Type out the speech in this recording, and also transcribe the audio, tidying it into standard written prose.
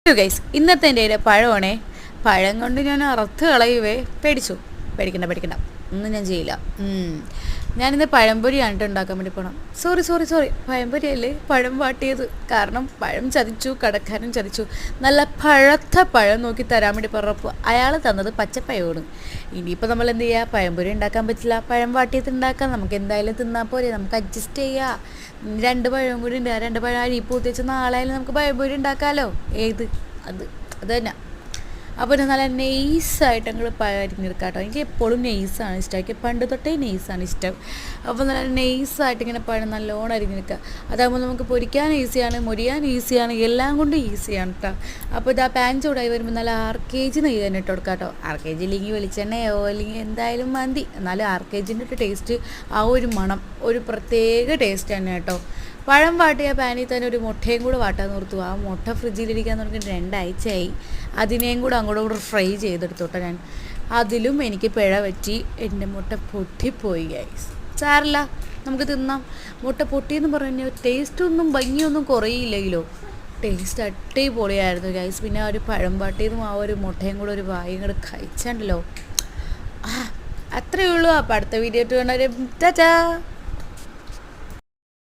Guys ഇന്നത്തെ എൻ്റെ പഴമാണേ. പഴം കൊണ്ട് ഞാൻ അറുത്ത് കളയുവേ. പേടിക്കണ്ട ഒന്നും ഞാൻ ചെയ്യില്ല. ഞാനിന്ന് പഴംപൊരിയാണ് ഉണ്ടാക്കാൻ വേണ്ടി പോകണം. സോറി പഴംപൊരി അല്ലേ, പഴം വാട്ടിയത്. കാരണം പഴം ചതിച്ചു, കടക്കാരൻ ചതിച്ചു. നല്ല പഴത്ത പഴം നോക്കി തരാൻ വേണ്ടി പറഞ്ഞപ്പോൾ അയാൾ തന്നത് പച്ചപ്പഴമാണ്. ഇനിയിപ്പോൾ നമ്മൾ എന്ത് ചെയ്യുക, പഴംപൊരി ഉണ്ടാക്കാൻ പറ്റില്ല, പഴം വാട്ടിയത് ഉണ്ടാക്കാം. നമുക്ക് എന്തായാലും തിന്നാൽ പോരെ, നമുക്ക് അഡ്ജസ്റ്റ് ചെയ്യാം. 2 പഴം കൂടി ഉണ്ട്. ആ 2 പഴം അരിപ്പൂത്തി വെച്ച് നാളെ ആയാലും നമുക്ക് പഴംപൊരി ഉണ്ടാക്കാമല്ലോ. അത് തന്നെ. അപ്പോൾ നല്ല നെയ്സായിട്ട് ഞങ്ങൾ പഴം അരിഞ്ഞെടുക്കാം കേട്ടോ. എനിക്ക് എപ്പോഴും നെയ്സാണ് ഇഷ്ടം, എനിക്ക് പണ്ട് തൊട്ടേ നെയ്സാണ് ഇഷ്ടം. അപ്പോൾ നല്ല നെയ്സായിട്ട് ഇങ്ങനെ പഴം നല്ലോണം അരിഞ്ഞെടുക്കുക. അതാകുമ്പോൾ നമുക്ക് പൊരിക്കാൻ ഈസിയാണ്, മൊരിയാൻ ഈസിയാണ്, എല്ലാം കൊണ്ടും ഈസിയാണ് കേട്ടോ. അപ്പോൾ ഇത് ആ പാൻ ചൂടായി വരുമ്പോൾ നല്ല 6 kg നെയ്യ് തന്നെ ഇട്ട് കൊടുക്കാം കേട്ടോ. 6 kg ഇല്ലെങ്കിൽ വെളിച്ചെണ്ണയോ അല്ലെങ്കിൽ എന്തായാലും മതി. എന്നാലും 6 kgൻ്റെ ഒരു ടേസ്റ്റ്, ആ ഒരു മണം ഒരു പ്രത്യേക ടേസ്റ്റ് തന്നെ കേട്ടോ. പഴം വാട്ടിയ പാനിൽ തന്നെ ഒരു മുട്ടയും കൂടെ വാട്ടാൻ നിർത്തുക. ആ മുട്ട ഫ്രിഡ്ജിലിരിക്കാൻ തുടങ്ങി 2 ആഴ്ചയായി. അതിനെയും കൂടെ അങ്ങോട്ട് ഫ്രൈ ചെയ്തെടുത്തോട്ടെ ഞാൻ. അതിലും എനിക്ക് പിഴ പറ്റി, എൻ്റെ മുട്ട പൊട്ടിപ്പോയി ഗൈസ്. സാരല്ല, നമുക്ക് തിന്നാം. മുട്ട പൊട്ടിയെന്ന് പറഞ്ഞു കഴിഞ്ഞാൽ ടേസ്റ്റൊന്നും ഭംഗിയൊന്നും കുറയില്ലെങ്കിലോ. ടേസ്റ്റ് അടിപൊളിയായിരുന്നു ഗൈസ്. പിന്നെ ആ ഒരു പഴം വാട്ടിയതും ആ ഒരു മുട്ടയും കൂടെ ഒരു വായും കൂടെ കഴിച്ചാണ്ടല്ലോ. അത്രയേ ഉള്ളൂ. അപ്പോൾ അടുത്ത വീഡിയോ ഇട്ട് കണ്ടവരെ ടാറ്റാ.